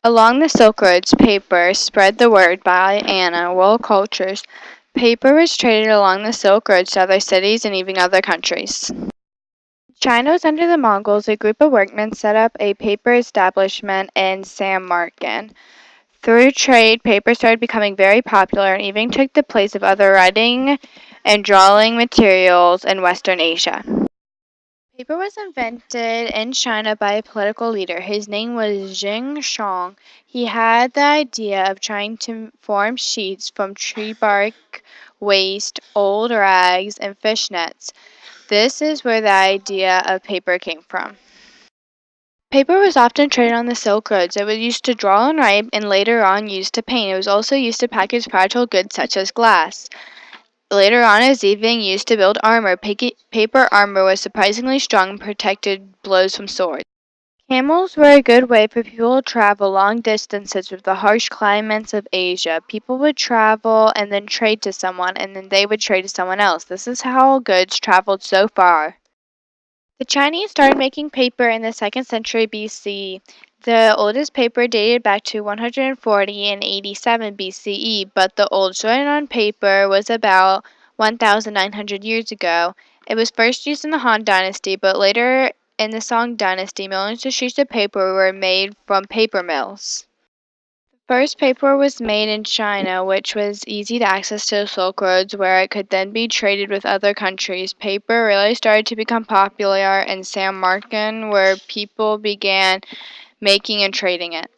Along the Silk Roads, paper spread the word by Anna. World cultures. Paper was traded along the Silk Roads to other cities and even other countries. China was under the Mongols. A group of workmen set up a paper establishment in Samarkand. Through trade, paper started becoming very popular and even took the place of other writing and drawing materials in Western Asia. Paper was invented in China by a political leader. His name was Jing Shang. He had the idea of trying to form sheets from tree bark, waste, old rags, and fish nets. This is where the idea of paper came from. Paper was often traded on the Silk Roads. It was used to draw and write, and later on used to paint. It was also used to package fragile goods such as glass. Later on, it was even used to build armor. Paper armor was surprisingly strong and protected blows from swords. Camels were a good way for people to travel long distances with the harsh climates of Asia. People would travel and then trade to someone, and then they would trade to someone else. This is how goods traveled so far. The Chinese started making paper in the 2nd century BC. The oldest paper dated back to 140 and 87 BCE, but the oldest written on paper was about 1,900 years ago. It was first used in the Han Dynasty, but later in the Song Dynasty, millions of sheets of paper were made from paper mills. First paper was made in China, which was easy to access to the Silk Roads, where it could then be traded with other countries. Paper really started to become popular in Samarkand, where people began making and trading it.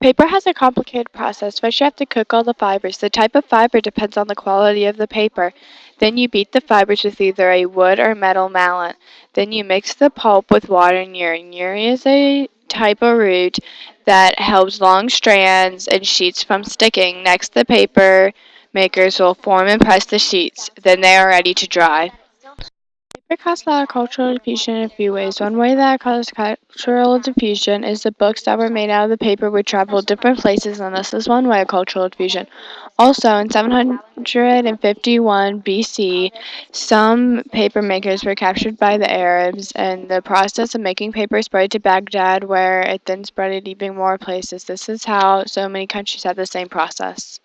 Paper has a complicated process. First, you have to cook all the fibers. The type of fiber depends on the quality of the paper. Then you beat the fibers with either a wood or metal mallet. Then you mix the pulp with water and urine. Urine is a type of root that helps long strands and sheets from sticking. Next, the paper makers will form and press the sheets. Then they are ready to dry. Paper caused a lot of cultural diffusion in a few ways. One way that caused cultural diffusion is the books that were made out of the paper would travel different places, and this is one way of cultural diffusion. Also, in 751 BC, some paper makers were captured by the Arabs, and the process of making paper spread to Baghdad, where it then spread to even more places. This is how so many countries had the same process.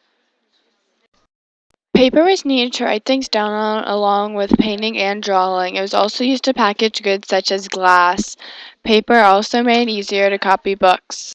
Paper was needed to write things down on, along with painting and drawing. It was also used to package goods such as glass. Paper also made it easier to copy books.